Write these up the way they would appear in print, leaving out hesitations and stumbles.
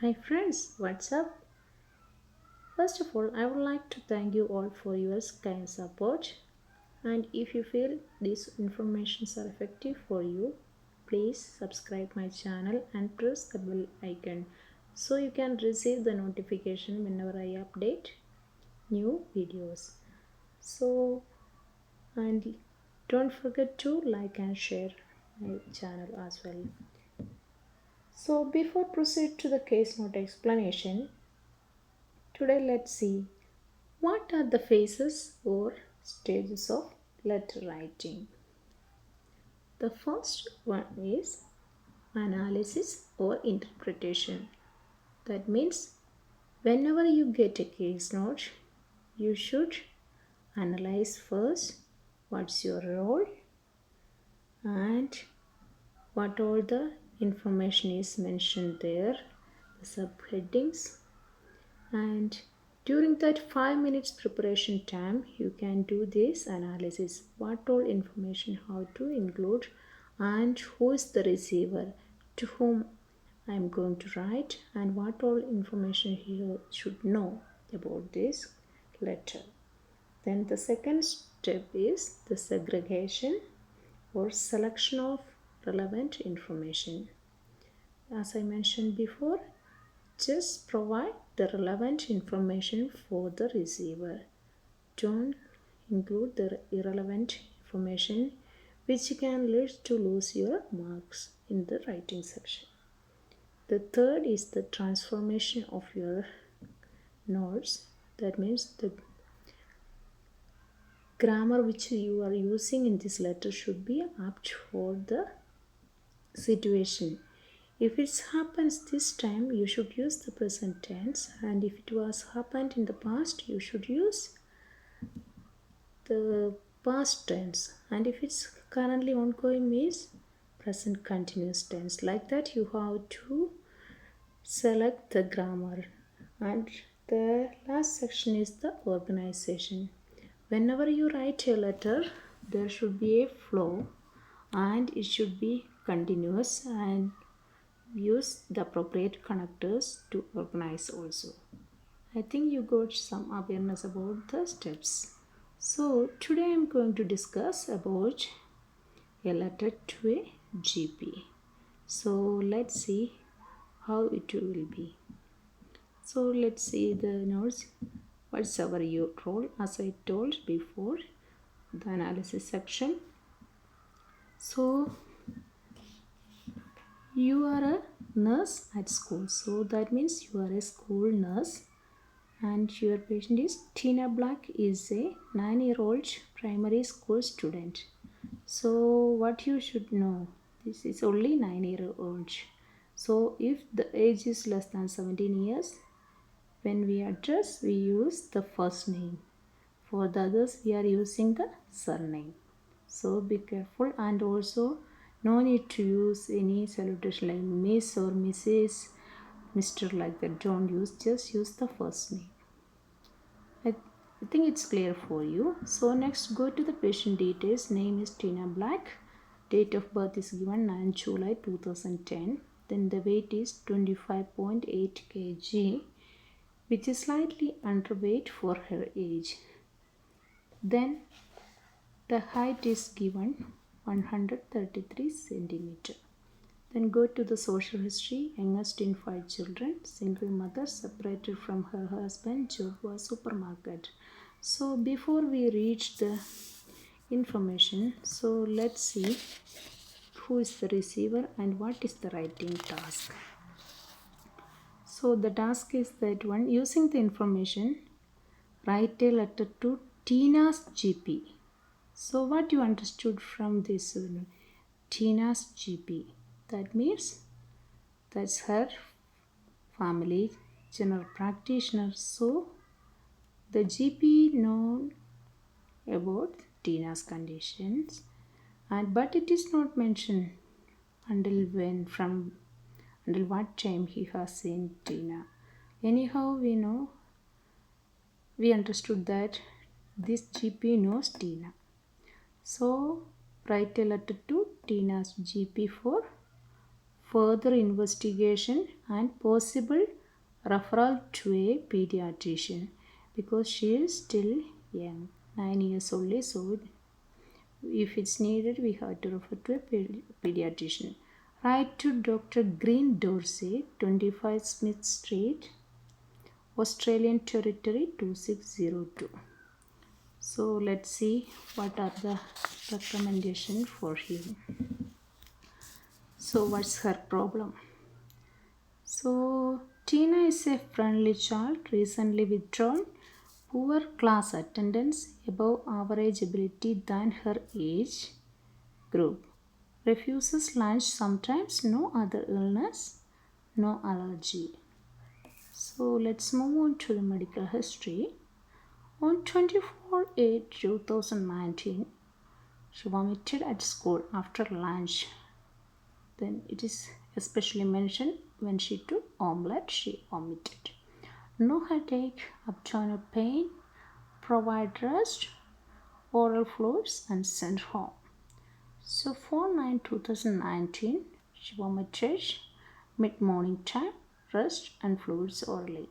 Hi friends, what's up? First of all, I would like to thank you all for your kind support. And if you feel these informations are effective for you, please subscribe my channel and press the bell icon so you can receive the notification whenever I update new videos. So, and don't forget to like and share my channel as well. So, before proceed to the case note explanation, today let's see what are the phases or stages of letter writing. The first one is analysis or interpretation. That means whenever you get a case note, you should analyze first what's your role and what all the information is mentioned there, the subheadings, and during that 5 minutes preparation time you can do this analysis, what all information how to include and who is the receiver, to whom I am going to write, and what all information he should know about this letter. Then the second step is the segregation or selection of relevant information. As I mentioned before, just provide the relevant information for the receiver. Don't include the irrelevant information which can lead to lose your marks in the writing section. The third is the transformation of your notes. That means the grammar which you are using in this letter should be apt for the situation. If it happens this time, you should use the present tense, and if it was happened in the past, you should use the past tense, and if it's currently ongoing means present continuous tense. Like that you have to select the grammar. And the last section is the organization. Whenever you write a letter, there should be a flow and it should be continuous, and use the appropriate connectors to organize also. I think you got some awareness about the steps. So today I am going to discuss about a letter to a GP. So let's see how it will be. So let's see the notes. What's our role? As I told before, the analysis section. So you are a nurse at school, so that means you are a school nurse, and your patient is Tina Black, is a 9-year-old primary school student. So what you should know, this is only 9-year-old. So if the age is less than 17 years, when we address we use the first name. For the others we are using the surname. So be careful, and also no need to use any salutation like Miss or Mrs, Mr, like that. Don't use, just use the first name. I think it's clear for you. So next go to the patient details. Name is Tina Black. Date of birth is given 9 July 2010. Then the weight is 25.8 kg, which is slightly underweight for her age. Then the height is given 133 centimeter. Then go to the social history. Youngest in 5 children, single mother, separated from her husband, job was supermarket. So before we reach the information, so let's see who is the receiver and what is the writing task. So the task is that one, using the information, write a letter to Tina's GP. So what you understood from this, Tina's GP? That means that's her family general practitioner. So the GP know about Tina's conditions, and but it is not mentioned until when, from until what time he has seen Tina. Anyhow, we understood that this GP knows Tina. So write a letter to Tina's GP for further investigation and possible referral to a pediatrician because she is still young, 9 years only. So if it's needed, we have to refer to a pediatrician. Write to Dr. Green Dorsey, 25 Smith Street, Australian Territory 2602. So let's see what are the recommendations for him. So what's her problem? So Tina is a friendly child, recently withdrawn, poor class attendance, above average ability than her age group, refuses lunch sometimes, no other illness, no allergy. So let's move on to the medical history. On 24/8/2019, she vomited at school after lunch. Then it is especially mentioned when she took omelette, she vomited. No headache, abdominal pain, provide rest, oral fluids, and sent home. So 4/9/2019, she vomited mid-morning time, rest and fluids orally.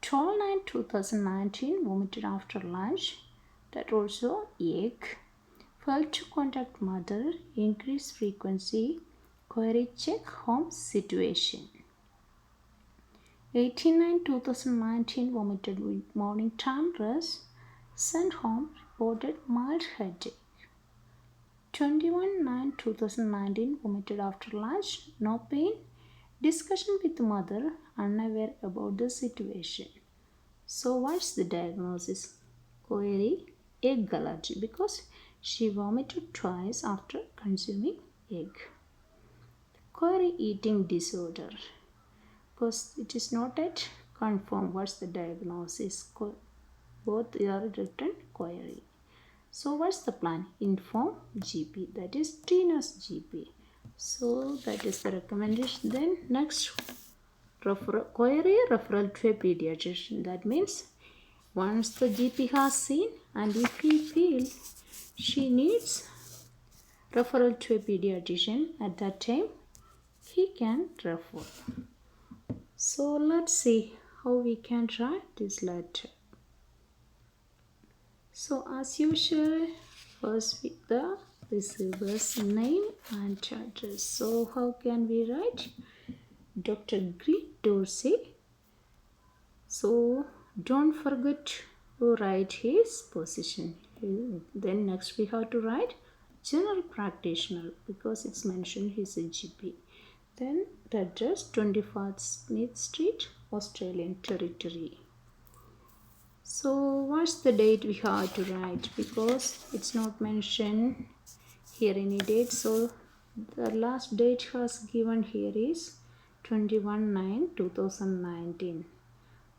12/9/2019, vomited after lunch, that also egg, failed to contact mother, increased frequency, query check home situation. 18/9/2019, vomited with morning time, rest, sent home, reported mild headache. 21/9/2019, vomited after lunch, no pain, discussion with mother, unaware about the situation. So what's the diagnosis? Query egg allergy because she vomited twice after consuming egg. Query eating disorder because it is not yet confirmed what's the diagnosis. Both are written query. So what's the plan? Inform GP, that is Tina's GP. So that is the recommendation. Then next, query referral to a pediatrician. That means once the GP has seen and if he feels she needs referral to a pediatrician, at that time he can refer. So let's see how we can write this letter. So as usual, first with the receiver's name and address. So how can we write? Dr. Green Dorsey. So don't forget to write his position. Then next we have to write general practitioner because it's mentioned he's a GP. Then the address 24 Smith Street, Australian Territory. So what's the date we have to write because it's not mentioned here any date. So the last date was given here is 21/9/2019.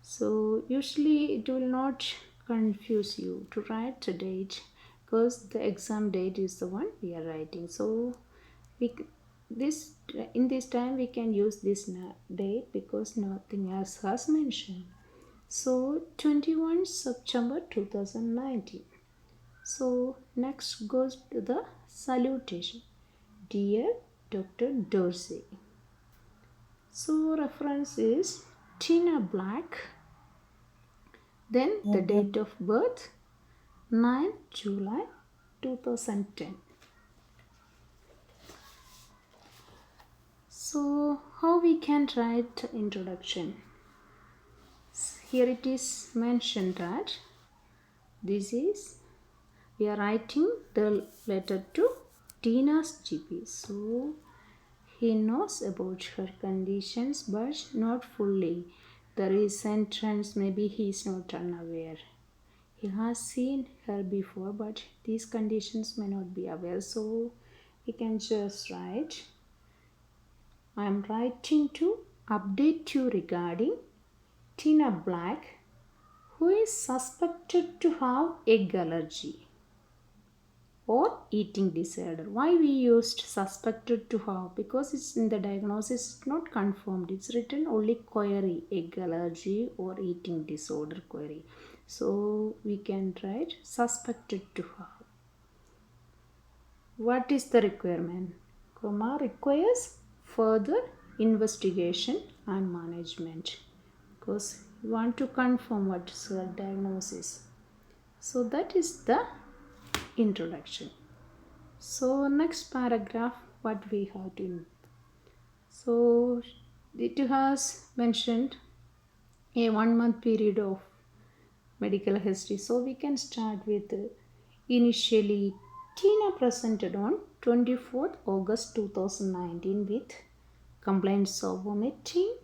So usually it will not confuse you to write the date because the exam date is the one we are writing. So in this time we can use this date because nothing else has mentioned. So 21 September 2019. So next goes to the salutation. Dear Dr. Dorsey. So reference is Tina Black. Then the date of birth 9 July 2010. So how we can write introduction? Here it is mentioned that we are writing the letter to Tina's GP. So he knows about her conditions but not fully. The recent trends, maybe he is not unaware. He has seen her before but these conditions may not be aware. So we can just write, I am writing to update you regarding Tina Black, who is suspected to have egg allergy or eating disorder. Why we used suspected to have? Because it's in the diagnosis not confirmed. It's written only query, egg allergy or eating disorder query. So we can write suspected to have. What is the requirement? Comma requires further investigation and management, because you want to confirm what is her diagnosis. So that is the introduction. So next paragraph, what we have to. So it has mentioned a 1 month period of medical history. So we can start with initially Tina presented on 24th August 2019 with complaints of vomiting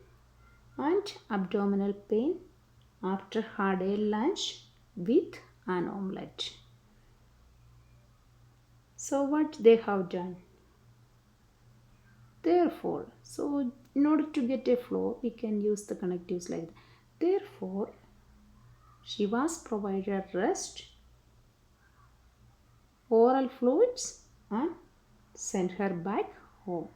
and abdominal pain after had a lunch with an omelette. So what they have done? Therefore, so in order to get a flow, we can use the connectives like that. Therefore, she was provided rest, oral fluids, and sent her back home.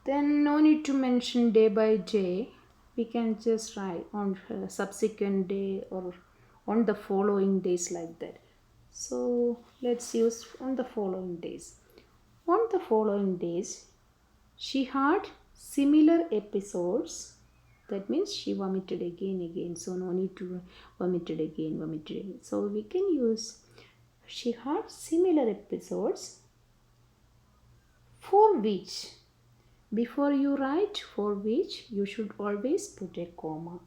Then no need to mention day by day. We can just write on her subsequent day or on the following days like that. So let's use on the following days. On the following days, she had similar episodes. That means she vomited again. So no need to vomited again. So we can use she had similar episodes for which, before you write for which, you should always put a comma.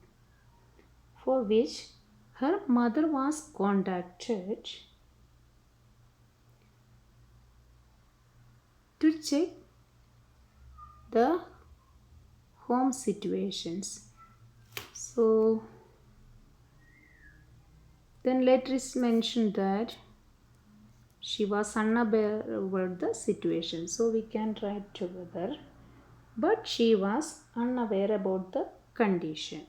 For which her mother was contacted to check the home situations. So then later is mentioned that she was unaware about the situation. So we can write together, but she was unaware about the condition.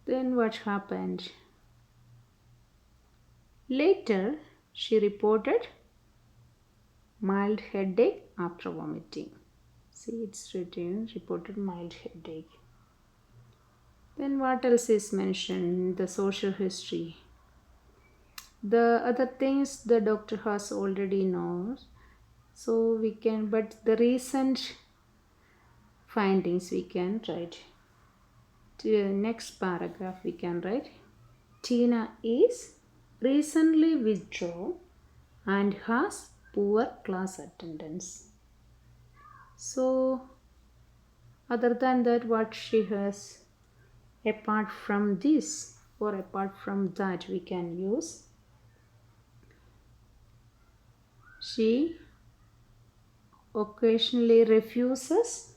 Then what happened? Later, she reported mild headache after vomiting. See, it's written reported mild headache. Then what else is mentioned? The social history. The other things the doctor has already knows. So we can, but the recent findings we can write. To the next paragraph we can write, Tina is recently withdrawn and has poor class attendance. So other than that, what she has apart from this or apart from that, we can use she occasionally refuses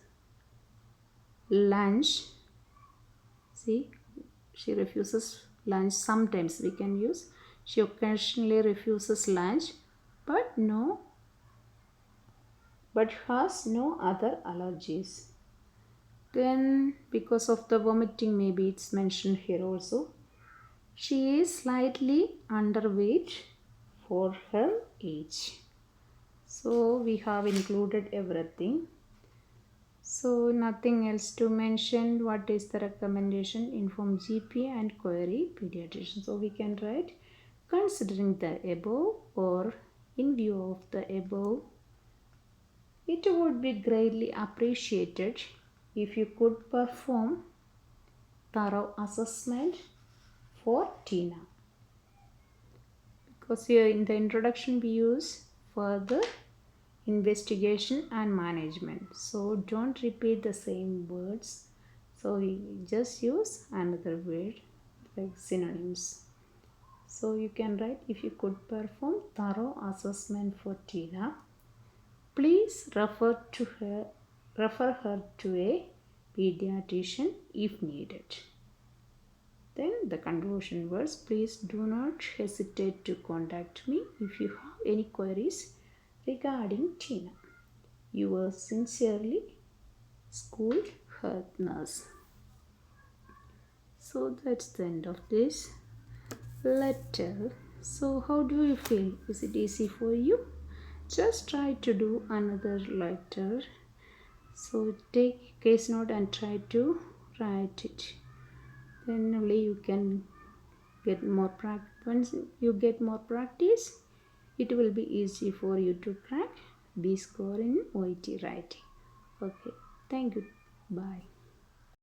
lunch. See, she refuses lunch. Sometimes we can use she occasionally refuses lunch but has no other allergies. Then because of the vomiting, maybe it's mentioned here also, she is slightly underweight for her age. So we have included everything. So nothing else to mention. What is the recommendation? Inform GP and query pediatrician. So we can write, considering the above or in view of the above, it would be greatly appreciated if you could perform thorough assessment for Tina. Because here in the introduction we use further investigation and management. So don't repeat the same words. So we just use another word like synonyms. So you can write, if you could perform thorough assessment for Tina, please refer her to a pediatrician if needed. Then the conclusion was, please do not hesitate to contact me if you have any queries regarding Tina. Yours sincerely, School Health Nurse. So that's the end of this letter. So how do you feel? Is it easy for you? Just try to do another letter. So take case note and try to write it. Then only you can get more practice. Once you get more practice, it will be easy for you to crack B score in OET writing. Okay, thank you. Bye.